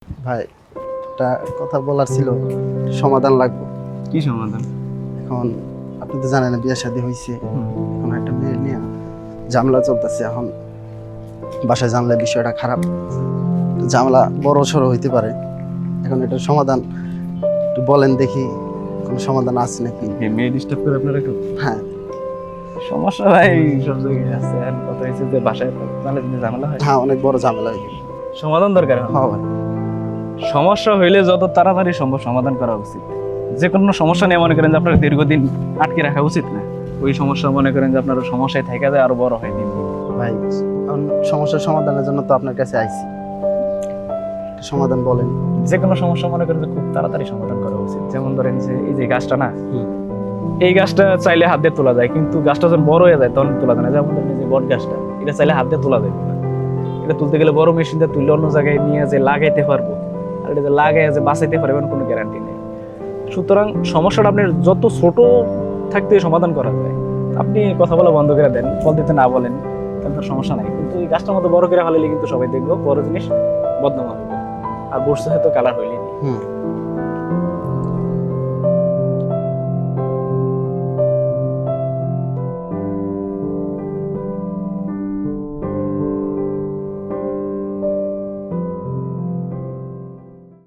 ভাই একটা কথা বলার ছিল, সমাধান লাগবে। কি সমাধান? এখন আপনি তো জানেন বিয়ে শাদী হয়েছে, এখন একটা মেয়ে নিয়ে ঝামেলা চলতেছে। এখন বাসায় জানলে বিষয়টা খারাপ, ঝামেলা বড় সড়ো হইতে পারে। এখন এটার সমাধান একটু বলেন দেখি, কোনো সমাধান আছে নাকি? মেয়ে ডিস্টার্ব করে আপনারা একটু হ্যাঁ সমস্যা ভাই সব জায়গায় আছে। এখন কথা হচ্ছে যে বাসায় তাহলে যদি ঝামেলা হয়, হ্যাঁ, অনেক বড় ঝামেলা হয়ে গেছে। সমাধান দরকার। হ্যাঁ ভাই, সমস্যা হইলে যত তাড়াতাড়ি সম্ভব সমাধান করা উচিত। যে কোনো সমস্যা নিয়ে মনে করেন যে আপনার দীর্ঘদিন আটকে রাখা উচিত না। ওই সমস্যা মনে করেন যে আপনার সমস্যায় থেকে যায় আরো বড় হয় দিন দিন। ভাই এখন সমস্যার সমাধানের জন্য তো আপনার কাছে আইছি, একটা সমাধান বলেন। যে কোনো সমস্যা মনে করেন যে খুব তাড়াতাড়ি সমাধান করা উচিত। যেমন ধরেন যে এই যে গাছটা না, এই গাছটা চাইলে হাত দিয়ে তোলা যায়, কিন্তু গাছটা যখন বড় হয়ে যায় তখন তোলা যায় না। যেমন ধরেন এই যে বট গাছটা, এটা চাইলে হাত দিয়ে তোলা যায় না। এটা তুলতে গেলে বড় মেশিন দিয়ে তুললে অন্য জায়গায় নিয়ে যে লাগাইতে পারবো, আর এটা যে লাগাই যে বাঁচাইতে পারবেন কোনো গ্যারান্টি নেই। সুতরাং সমস্যাটা আপনি যত ছোট থাকতে সমাধান করা যায়। আপনি কথা বলা বন্ধ করে দেন, ফল দিতে না বলেন, তাহলে তার সমস্যা নাই। কিন্তু এই গাছটার মতো বড় করে ফেলাইলে কিন্তু সবাই দেখবো বড় জিনিস বদনাম হবে, আর বসছে হয়তো কালার হইলেই নেই।